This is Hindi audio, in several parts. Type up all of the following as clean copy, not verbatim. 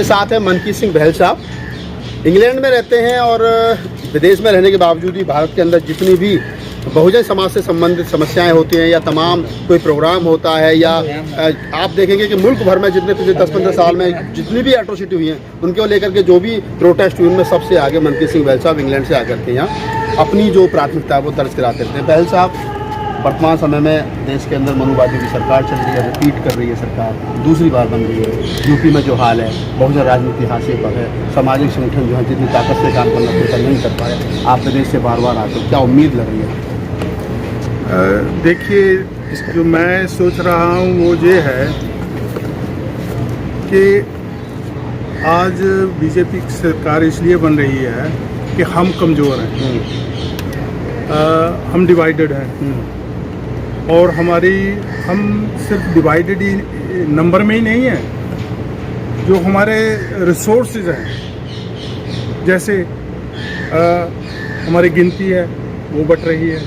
मेरे साथ है मनकीत सिंह बहल साहब। इंग्लैंड में रहते हैं और विदेश में रहने के बावजूद भी भारत के अंदर जितनी भी बहुजन समाज से संबंधित समस्याएं होती हैं या तमाम कोई प्रोग्राम होता है या आप देखेंगे कि मुल्क भर में जितने पिछले 10-15 साल में जितनी भी एट्रोसिटी हुई हैं उनको लेकर के जो भी प्रोटेस्ट हुए उनमें सबसे आगे मनकीत सिंह बहल साहब इंग्लैंड से आकर के यहाँ अपनी जो प्राथमिकता है वो दर्ज कराते रहते हैं। बहल साहब, वर्तमान समय में देश के अंदर मनुवादी की सरकार चल रही है, रिपीट कर रही है सरकार, दूसरी बार बन रही है। यूपी में जो हाल है, बहुजन राजनीति हाशिए पर है, सामाजिक संगठन जो है जितनी ताकत से काम करना पड़ता नहीं कर पाए। आप विदेश से बार बार आते हो, क्या उम्मीद लग रही है? देखिए, जो मैं सोच रहा हूँ वो ये है कि आज बीजेपी की सरकार इसलिए बन रही है कि हम कमज़ोर हैं, हम डिवाइडेड हैं और हम सिर्फ डिवाइडेड ही नंबर में ही नहीं है, जो हमारे रिसोर्सेज हैं, जैसे हमारी गिनती है वो बढ़ रही है,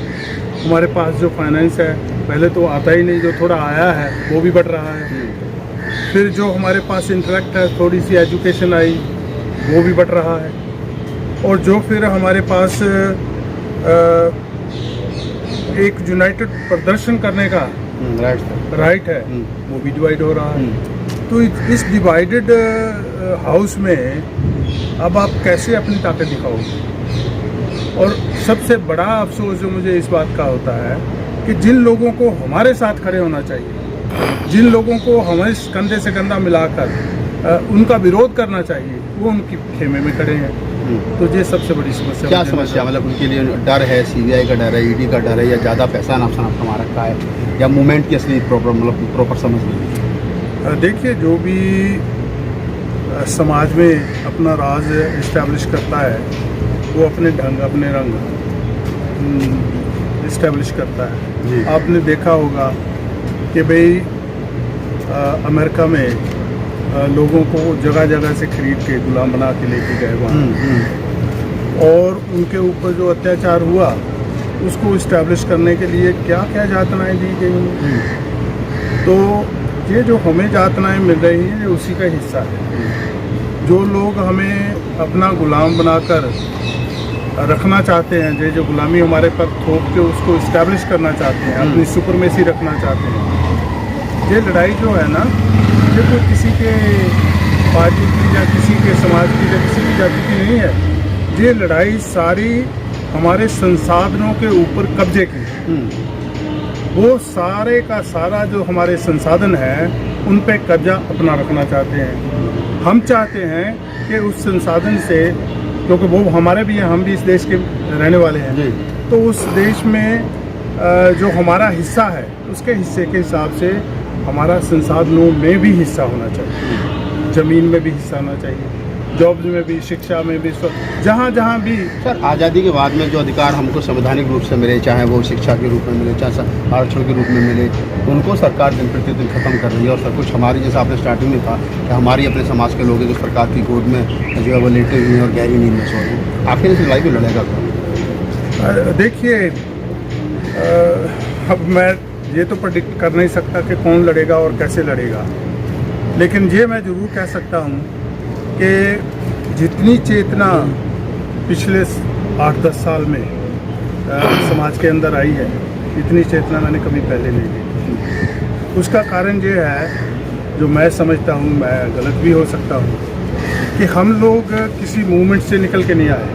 हमारे पास जो फाइनेंस है पहले तो आता ही नहीं, जो थोड़ा आया है वो भी बढ़ रहा है, फिर जो हमारे पास इंटलेक्ट है, थोड़ी सी एजुकेशन आई वो भी बढ़ रहा है, और जो फिर हमारे पास एक यूनाइटेड प्रदर्शन करने का राइट है वो भी डिवाइड हो रहा है। तो इस डिवाइडेड हाउस में अब आप कैसे अपनी ताकत दिखाओगे? और सबसे बड़ा अफसोस जो मुझे इस बात का होता है कि जिन लोगों को हमारे साथ खड़े होना चाहिए, जिन लोगों को हमारे कंधे से कंधा मिलाकर उनका विरोध करना चाहिए, वो उनकी खेमे में खड़े हैं। तो ये सबसे बड़ी समस्या। क्या समस्या? मतलब उनके लिए डर है, सीबीआई का डर है, ईडी का डर है, या ज़्यादा पैसा नापसा कमा रखा है, या मूवमेंट की असली प्रॉपर समझ नहीं? देखिए, जो भी समाज में अपना राज इस्टेब्लिश करता है वो अपने ढंग अपने रंग इस्टेब्लिश करता है। आपने देखा होगा कि भाई अमेरिका में लोगों को जगह जगह से खरीद के गुलाम बना के लेके गए वहाँ, और उनके ऊपर जो अत्याचार हुआ उसको इस्टेब्लिश करने के लिए क्या क्या यातनाएं दी गई। तो ये जो हमें यातनाएं मिल रही हैं ये उसी का हिस्सा है। जो लोग हमें अपना गुलाम बनाकर रखना चाहते हैं, जो गुलामी हमारे पर थोप के उसको इस्टेब्लिश करना चाहते हैं, अपनी सुपरमेसी रखना चाहते हैं, ये लड़ाई जो है ना, ये कोई किसी के पार्टी की या किसी के समाज की या किसी की जाति की नहीं है। ये लड़ाई सारी हमारे संसाधनों के ऊपर कब्जे की। वो सारे का सारा जो हमारे संसाधन है उन पे कब्जा अपना रखना चाहते हैं। हम चाहते हैं कि उस संसाधन से, क्योंकि वो हमारे भी हैं, हम भी इस देश के रहने वाले हैं, तो उस देश में जो हमारा हिस्सा है उसके हिस्से के हिसाब से हमारा संसाधनों में भी हिस्सा होना चाहिए, ज़मीन में भी हिस्सा होना चाहिए, जॉब्स में भी, शिक्षा में भी, जहाँ जहाँ भी। सर, आज़ादी के बाद में जो अधिकार हमको संवैधानिक रूप से मिले, चाहे वो शिक्षा के रूप में मिले, चाहे आरक्षण के रूप में मिले, उनको सरकार दिन प्रतिदिन खत्म कर रही है। और सब कुछ हमारी, जैसे आपने स्टार्टिंग में कहा कि हमारी अपने समाज के लोग हैं जो सरकार की गोद में जो है वो लेटे हुए हैं और गहरी नींद में सो रहे हैं। आखिर इस लड़ाई को लड़ेगा कौन? देखिए, अब मैं ये तो प्रेडिक्ट कर नहीं सकता कि कौन लड़ेगा और कैसे लड़ेगा, लेकिन ये मैं ज़रूर कह सकता हूँ कि जितनी चेतना पिछले 8-10 साल में समाज के अंदर आई है, इतनी चेतना मैंने कभी पहले नहीं देखी। उसका कारण ये है, जो मैं समझता हूँ, मैं गलत भी हो सकता हूँ, कि हम लोग किसी मूवमेंट से निकल के नहीं आए।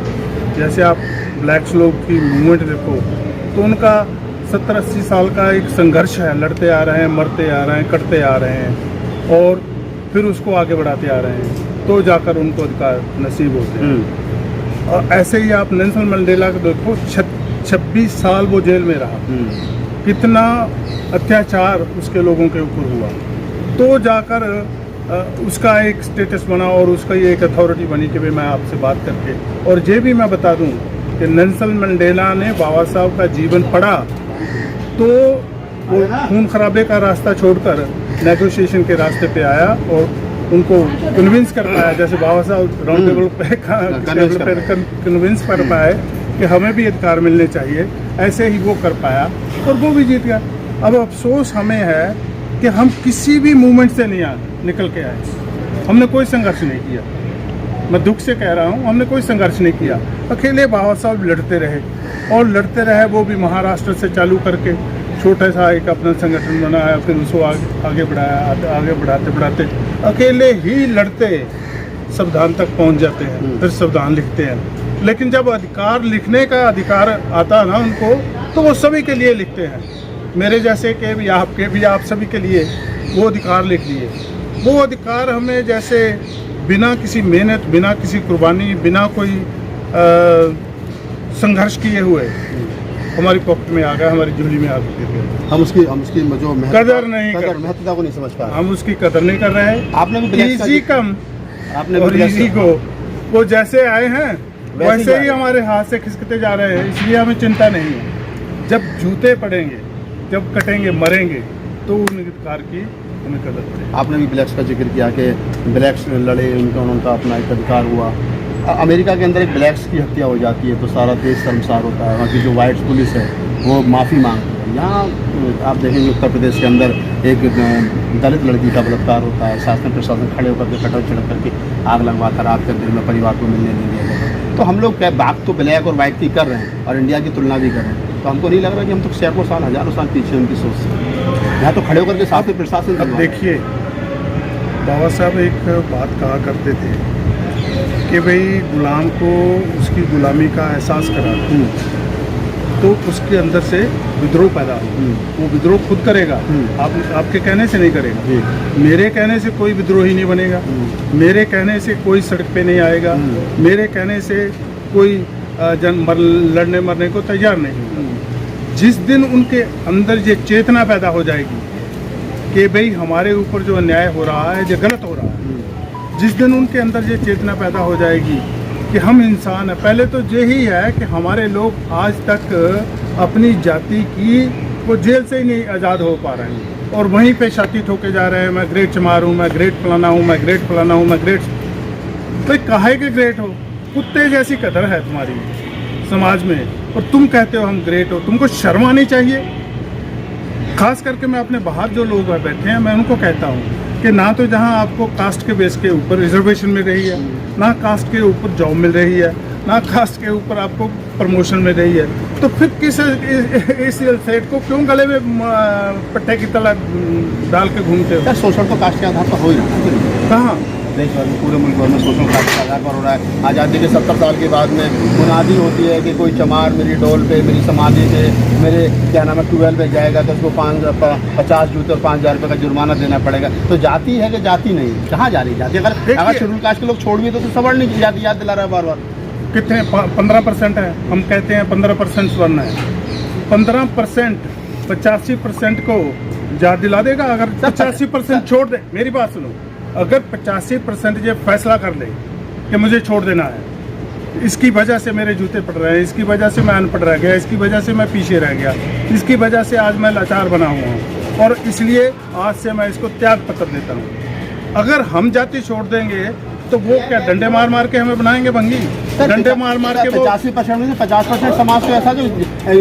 जैसे आप ब्लैक्स लोग की मूवमेंट देखो तो उनका 70-80 साल का एक संघर्ष है, लड़ते आ रहे हैं, मरते आ रहे हैं, कटते आ रहे हैं, और फिर उसको आगे बढ़ाते आ रहे हैं, तो जाकर उनको अधिकार नसीब होते हैं। और ऐसे ही आप नेल्सन मंडेला को देखो, 26 साल वो जेल में रहा, कितना अत्याचार उसके लोगों के ऊपर हुआ, तो जाकर उसका एक स्टेटस बना और उसका ये एक अथॉरिटी बनी कि भाई मैं आपसे बात करके। और ये भी मैं बता दूं कि नेल्सन मंडेला ने बाबा साहब का जीवन पढ़ा तो वो खून खराबे का रास्ता छोड़कर नेगोशिएशन के रास्ते पे आया और उनको कन्विंस कर पाया, जैसे बाबा साहब राउंड टेबल पे कन्विंस कर पाए कि हमें भी अधिकार मिलने चाहिए, ऐसे ही वो कर पाया और वो भी जीत गया। अब अफसोस हमें है कि हम किसी भी मूवमेंट से नहीं निकल के आए। हमने कोई संघर्ष नहीं किया। मैं दुख से कह रहा हूँ, हमने कोई संघर्ष नहीं किया। अकेले बाबा साहब लड़ते रहे और लड़ते रहे, वो भी महाराष्ट्र से चालू करके छोटा सा एक अपना संगठन बनाया, फिर उसको आगे बढ़ाया, आगे बढ़ाते बढ़ाते अकेले ही लड़ते संविधान तक पहुंच जाते हैं, फिर संविधान लिखते हैं। लेकिन जब अधिकार लिखने का अधिकार आता है ना उनको, तो वो सभी के लिए लिखते हैं, मेरे जैसे के भी, आपके भी, आप सभी के लिए वो अधिकार लिख लिए। वो अधिकार हमें जैसे बिना किसी मेहनत, बिना किसी कुर्बानी, बिना कोई संघर्ष किए हुए हमारी पॉकेट में आ गया, हमारी झोली में आ गए। हम उसकी जो कदर नहीं कर, महत्वता को नहीं समझ पा रहे। हम उसकी कदर नहीं कर रहे हैं। आपने भी इजी कम, आपने और इजी को, वो जैसे आए हैं वैसे ही हमारे हाथ से खिसकते जा रहे हैं, इसलिए हमें चिंता नहीं है। जब जूते पड़ेंगे, जब कटेंगे, मरेंगे, तो उन अधिकार की हमें कदर पड़ेगी। आपने भी ब्लैक्स का जिक्र किया कि ब्लैक्स लड़े, उनका अपना एक अधिकार हुआ। अमेरिका के अंदर एक ब्लैक्स की हत्या हो जाती है तो सारा देश शर्मसार होता है, वहाँ की जो वाइट पुलिस है वो माफ़ी मांगती है। यहाँ आप देखेंगे उत्तर प्रदेश के अंदर एक दलित लड़की का बलात्कार होता है, शासन प्रशासन खड़े होकर के कटर छिड़क करके आग लगवाता, रात के दिन में परिवार को मिलने नहीं दिया जाता। तो हम लोग क्या बात तो ब्लैक और वाइट की कर रहे हैं और इंडिया की तुलना भी कर रहे हैं, तो हमको नहीं लग रहा कि हम तो सैकड़ों साल, हज़ारों साल पीछे उनकी सोच से यहाँ तो खड़े होकर के साथ में प्रशासन। अब देखिए, बाबा साहब एक बात कहा करते थे कि भाई गुलाम को उसकी गुलामी का एहसास करा तो उसके अंदर से विद्रोह पैदा हो, वो विद्रोह खुद करेगा, आपके कहने से नहीं करेगा। मेरे कहने से कोई विद्रोही नहीं बनेगा, मेरे कहने से कोई सड़क पे नहीं आएगा, मेरे कहने से कोई लड़ने मरने को तैयार नहीं। जिस दिन उनके अंदर ये चेतना पैदा हो जाएगी कि भाई हमारे ऊपर जो अन्याय हो रहा है, जो गलत हो रहा है, जिस दिन उनके अंदर ये चेतना पैदा हो जाएगी कि हम इंसान हैं। पहले तो यही है कि हमारे लोग आज तक अपनी जाति की वो जेल से ही नहीं आज़ाद हो पा रहे हैं और वहीं पे छाती ठोके जा रहे हैं, मैं ग्रेट चमार हूँ, मैं ग्रेट फलाना हूँ, मैं ग्रेट फलाना हूँ, मैं ग्रेट। तो काहे के ग्रेट हो? कुत्ते जैसी कदर है तुम्हारी समाज में और तुम कहते हो हम ग्रेट हो। तुमको शर्म आनी चाहिए। खास करके मैं अपने बाहर जो लोग बैठे हैं, मैं उनको कहता हूँ कि ना तो जहाँ आपको कास्ट के बेस के ऊपर रिजर्वेशन मिल रही है, ना कास्ट के ऊपर जॉब मिल रही है, ना कास्ट के ऊपर आपको प्रमोशन मिल रही है, तो फिर किस इस सेट को क्यों गले में पट्टे की तरह डाल के घूमते हो? शोषण तो कास्ट के आधार पर हो ही रहा है। कहाँ देश भर में, पूरे मुल्क भर में शोषण कास्ट के आधार पर हो रहा है। आज़ादी के 70 साल के बाद में मुनादी होती है कि कोई चमार मेरी डोल पे, मेरी समाधि पे, मेरे क्या नाम है 12 पे जाएगा तो उसको 50 जूते और 5,000 रुपये का जुर्माना देना पड़ेगा। तो जाति है कि जाति नहीं? कहाँ जा रही जाति? अगर शेड्यूल कास्ट के लोग छोड़ भी तो सवर्ण की जाति याद दिला रहा है बार बार। कितने 15% है, हम कहते हैं 15% स्वर्ण है। 15% 85% को याद दिला देगा। अगर 85% छोड़ दे, मेरी बात सुनो, अगर 85% ये फैसला कर ले कि मुझे छोड़ देना है, इसकी वजह से मेरे जूते पड़ रहे हैं, इसकी वजह से मैं अनपढ़ रह गया, इसकी वजह से मैं पीछे रह गया, इसकी वजह से आज मैं लाचार बना हुआ हूँ और इसलिए आज से मैं इसको त्याग पत्र देता हूँ। अगर हम जाति छोड़ देंगे तो वो क्या डंडे मार मार के हमें बनाएंगे भंगी? डंडे मार मार के 85% में से 50% समाज तो ऐसा जो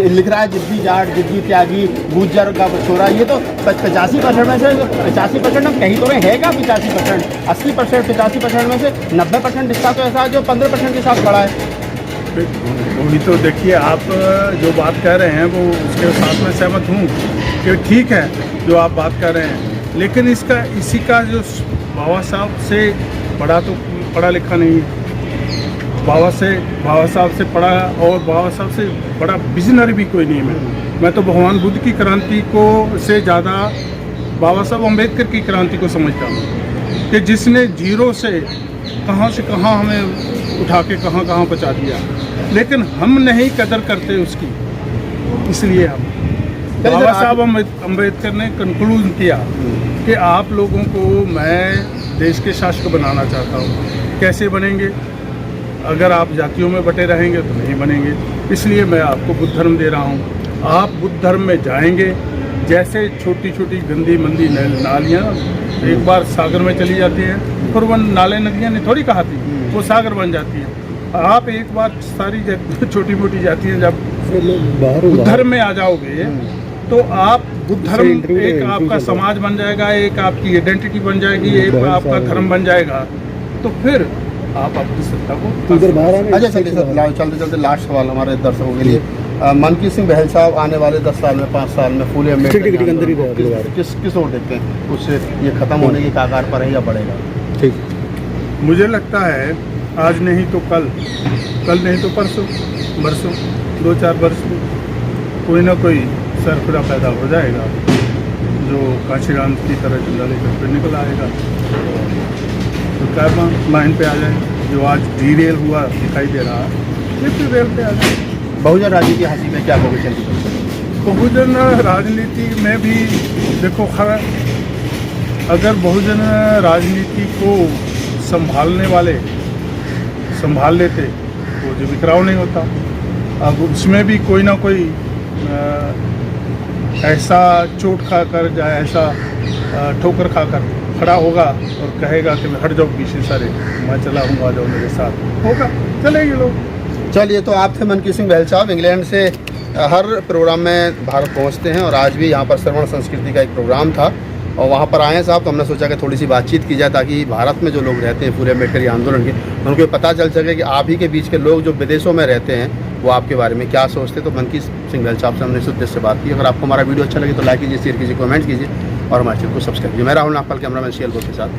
लिख रहा है जिद्दी जाट, जिद्दी त्यागी, गुज्जर का छोरा, ये तो 85% में से 85% हम कहीं तो है क्या? 85%, 80%, 85% में से 90% हिस्सा तो ऐसा है जो 15% के साथ खड़ा है। वही तो देखिए, आप जो बात कह रहे हैं वो उसके साथ में सहमत हूँ कि ठीक है जो आप बात कर रहे हैं, लेकिन इसी का जो बाबा साहब से बड़ा तो पढ़ा लिखा नहीं है। बाबा साहब से पढ़ा और बाबा साहब से बड़ा विजनरी भी कोई नहीं है। मैं तो भगवान बुद्ध की क्रांति को से ज़्यादा बाबा साहब अम्बेडकर की क्रांति को समझता हूँ कि जिसने जीरो से कहाँ हमें उठा के कहाँ पहुँचा दिया, लेकिन हम नहीं कदर करते उसकी। इसलिए हम बाबा साहब अम्बेडकर ने कंक्लूजन किया कि आप लोगों को मैं देश के शासक बनाना चाहता हूँ। कैसे बनेंगे? अगर आप जातियों में बटे रहेंगे तो नहीं बनेंगे। इसलिए मैं आपको बुद्ध धर्म दे रहा हूँ। आप बुद्ध धर्म में जाएंगे, जैसे छोटी छोटी गंदी मंदी नालियाँ एक बार सागर में चली जाती हैं, फिर वो नाले नदियाँ ने थोड़ी कहाती, वो सागर बन जाती हैं। आप एक बार सारी छोटी मोटी जातियाँ जब बुद्ध धर्म में आ जाओगे तो आप बुद्ध धर्म एक आपका समाज बन जाएगा, एक आपकी आइडेंटिटी बन जाएगी, एक आपका धर्म बन जाएगा, तो फिर आप अपनी सत्ता को अच्छा चलते चलते चलते लास्ट सवाल हमारे दर्शकों के लिए मनकीत सिंह बहल साहब आने वाले 10 साल में 5 साल में फूले अम्बेडकर किस ओर देखते हैं? उससे ये खत्म होने के कगार पर है या बढ़ेगा? ठीक, मुझे लगता है आज नहीं तो कल, कल नहीं तो परसों, बरसों, 2-4 वर्ष में कोई ना कोई सरफरा पैदा हो जाएगा जो कांशीराम की तरह चंदा लेकर फिर निकल आएगा, तो क्या माइंड पे आ जाए। जो आज डीरेल हुआ दिखाई दे रहा है ये फिर रेल पे आ जाए। बहुजन राजनीति हासिल में क्या भविष्य की? बहुजन राजनीति में भी देखो, अगर बहुजन राजनीति को संभालने वाले संभाल लेते तो जो बिखराव नहीं होता। अब उसमें भी कोई ना कोई ऐसा चोट खाकर या ऐसा ठोकर खाकर खड़ा होगा और कहेगा कि मैं हट जाओ पीछे सारे, मैं चला हूँ, आ जाओ मेरे साथ, होगा, चलेंगे लोग। चलिए, तो आप थे मनकीत सिंह बहल साहब, इंग्लैंड से हर प्रोग्राम में भारत पहुंचते हैं और आज भी यहाँ पर श्रवण संस्कृति का एक प्रोग्राम था और वहाँ पर आए हैं साहब, तो हमने सोचा कि थोड़ी सी बातचीत की जाए ताकि भारत में जो लोग रहते हैं पूरे अम्बेडकर आंदोलन के, उनको पता चल सके कि आप ही के बीच के लोग जो विदेशों में रहते हैं वो आपके बारे में क्या सोचते। तो मनकीत सिंह बहल साहब से हमने इस उद्देश्य से बात की। अगर आपको हमारा वीडियो अच्छा लगे तो लाइक कीजिए, शेयर कीजिए, कमेंट कीजिए और हमारे चैनल को सब्सक्राइब कीजिए। मैं राहुल नागपाल, कैमरामैन CL के साथ।